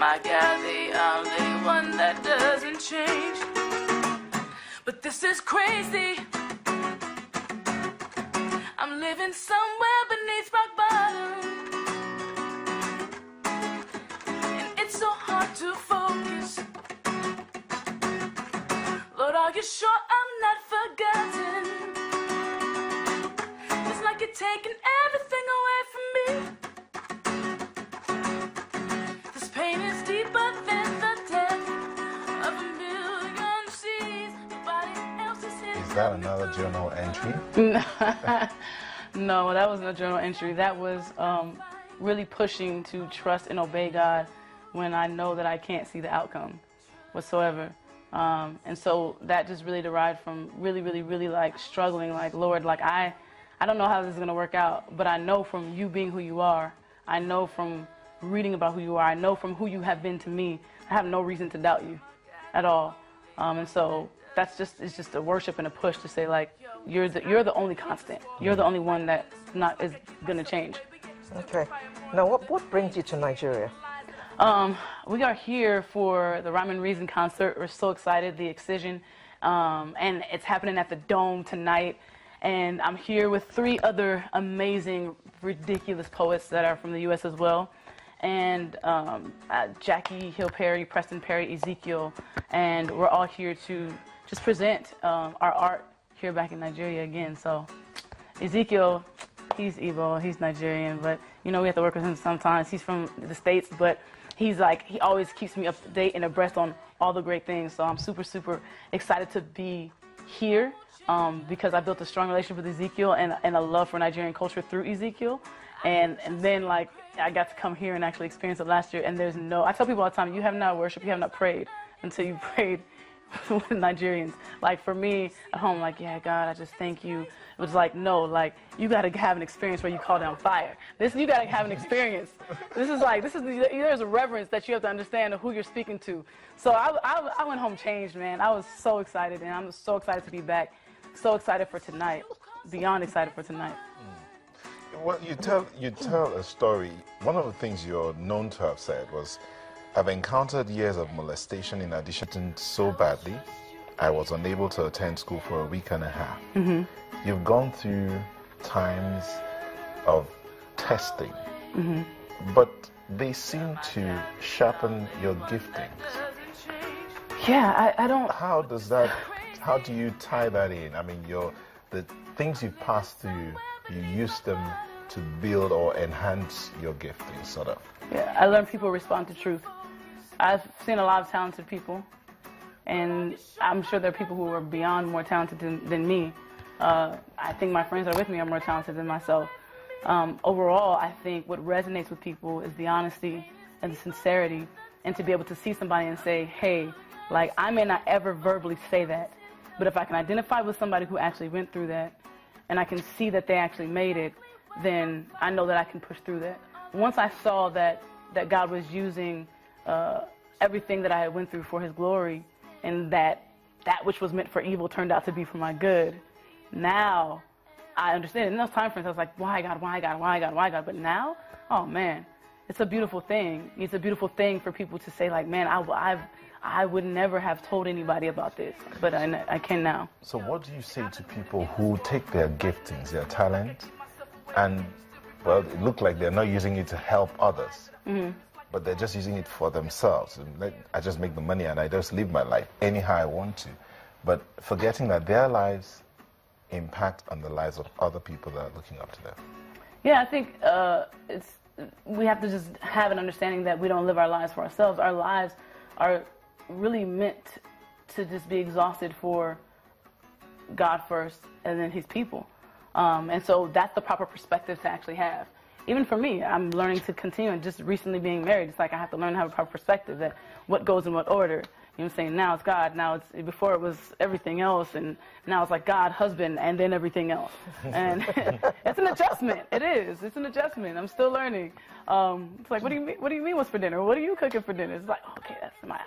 my God, the only one that doesn't change. But this is crazy. I'm living somewhere beneath rock bottom, and it's so hard to focus. Lord, are you sure I'm not forgotten? It's like you're taking everything away from me. This pain is deeper than the depth of a million seas. Nobody else is here. Is that another journal entry? No, that wasn't a journal entry. That was really pushing to trust and obey God when I know that I can't see the outcome whatsoever. And so that just really derived from really like struggling, like, Lord, like I don't know how this is going to work out, but I know from you being who you are, I know from reading about who you are, I know from who you have been to me, I have no reason to doubt you at all. And so it's just a worship and a push to say, like, you're the only constant. You're the only one that is going to change. Okay. Now, what brings you to Nigeria? We are here for the Rhyme and Reason concert. We're so excited, the Excision, and it's happening at the Dome tonight. And I'm here with 3 other amazing, ridiculous poets that are from the U.S. as well. And Jackie Hill Perry, Preston Perry, Ezekiel, and we're all here to just present our art here back in Nigeria again. So Ezekiel, he's Igbo, he's Nigerian, but you know we have to work with him sometimes. He's from the States, but he's like, he always keeps me up to date and abreast on all the great things. So I'm super excited to be here because I built a strong relationship with Ezekiel and a love for Nigerian culture through Ezekiel. And then, like, I got to come here and actually experience it last year. And I tell people all the time, you have not worshiped, you have not prayed until you prayed with Nigerians. Like, for me at home, like, yeah, God, I just thank you. It was like, no, like, you got to have an experience where you call down fire. You got to have an experience. There's a reverence that you have to understand of who you're speaking to. So I went home changed, man. I was so excited, and I'm so excited to be back. So excited for tonight, beyond excited for tonight. Well, you tell a story. One of the things you're known to have said was, I've encountered years of molestation in addition to so badly, I was unable to attend school for a week and a half. Mm-hmm. You've gone through times of testing, mm-hmm. but they seem to sharpen your giftings. Yeah, I don't... How do you tie that in? I mean, the things you've passed through, you use them to build or enhance your gifting, sort of. Yeah, I learned people respond to truth. I've seen a lot of talented people, and I'm sure there are people who are beyond more talented than me. I think my friends that are with me are more talented than myself. Overall, I think what resonates with people is the honesty and the sincerity, and to be able to see somebody and say, hey, like, I may not ever verbally say that, but if I can identify with somebody who actually went through that, and I can see that they actually made it, then I know that I can push through that. Once I saw that God was using everything that I had went through for His glory, and that which was meant for evil turned out to be for my good, now I understand it. In those time frames, I was like, why God, why God, why God, why God? But now, oh man, it's a beautiful thing. It's a beautiful thing for people to say, like, man, I would never have told anybody about this, but I can now. So what do you say to people who take their giftings, their talent, and, well, it looks like they're not using it to help others, mm-hmm. but they're just using it for themselves? And I just make the money and I just live my life anyhow I want to, but forgetting that their lives impact on the lives of other people that are looking up to them. Yeah, I think we have to just have an understanding that we don't live our lives for ourselves. Our lives are really meant to just be exhausted for God first and then His people. And so that's the proper perspective to actually have. Even for me, I'm learning to continue, and just recently being married, it's like I have to learn to have a proper perspective that what goes in what order. You know what I'm saying? Now it's God, before it was everything else, and now it's like God, husband, and then everything else. And it's an adjustment. It is. It's an adjustment. I'm still learning. It's like, what do you mean? What do you mean? What's for dinner? What are you cooking for dinner? It's like, okay,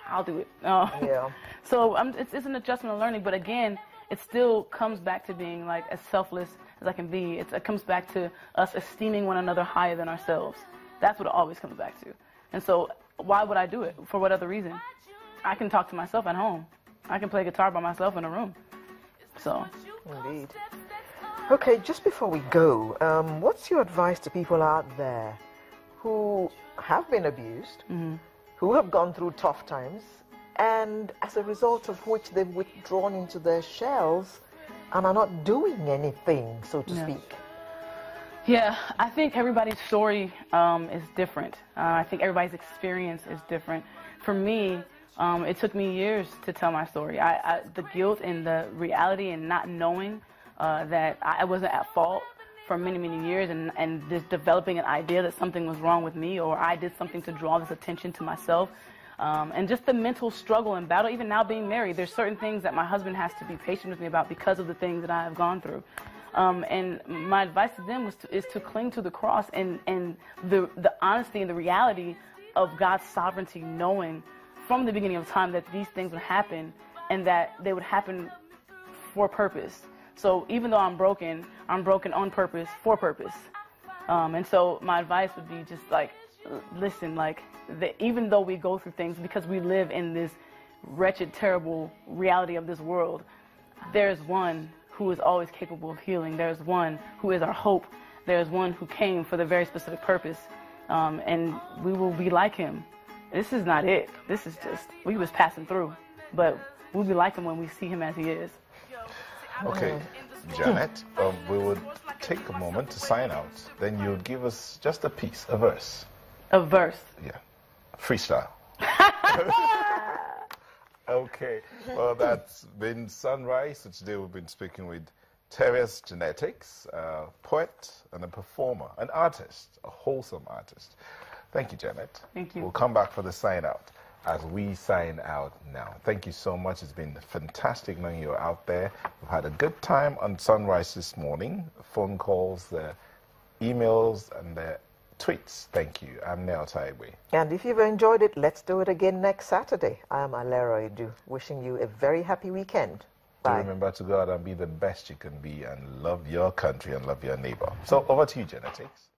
I'll do it. Yeah. So it's an adjustment of learning, but again, it still comes back to being like as selfless as I can be. It comes back to us esteeming one another higher than ourselves. That's what it always comes back to. And so why would I do it? For what other reason? I can talk to myself at home. I can play guitar by myself in a room. So. Indeed. Okay, just before we go, what's your advice to people out there who have been abused, who have gone through tough times, and as a result of which they've withdrawn into their shells and are not doing anything, so to speak? Yeah, I think everybody's story is different. I think everybody's experience is different. For me, it took me years to tell my story. The guilt and the reality and not knowing that I wasn't at fault for many, many years, and just developing an idea that something was wrong with me, or I did something to draw this attention to myself. And just the mental struggle and battle, even now being married, there's certain things that my husband has to be patient with me about because of the things that I have gone through. And my advice to them is to cling to the cross and the honesty and the reality of God's sovereignty, knowing from the beginning of time that these things would happen and that they would happen for purpose. So even though I'm broken on purpose, for purpose. And so my advice would be just like, listen, like, even though we go through things, because we live in this wretched, terrible reality of this world, there's one who is always capable of healing. There's one who is our hope. There's one who came for the very specific purpose. And we will be like him. This is not it. This is just, we was passing through. But we'll be like him when we see him as he is. Okay, Janette, we would take a moment to sign out. Then you would give us just a piece, a verse. A verse? Yeah. Freestyle. Okay. Well, that's been Sunrise. So today we've been speaking with Terrace Genetics, a poet and a performer, an artist, a wholesome artist. Thank you, Janette. Thank you. We'll come back for the sign out as we sign out now. Thank you so much. It's been fantastic knowing you're out there. We've had a good time on Sunrise this morning. Phone calls, the emails, and the tweets. Thank you. I'm Nell Taigwe. And if you've enjoyed it, let's do it again next Saturday. I am Alera Edu, wishing you a very happy weekend. Bye. Remember to go out and be the best you can be and love your country and love your neighbor. So over to you, Genetics.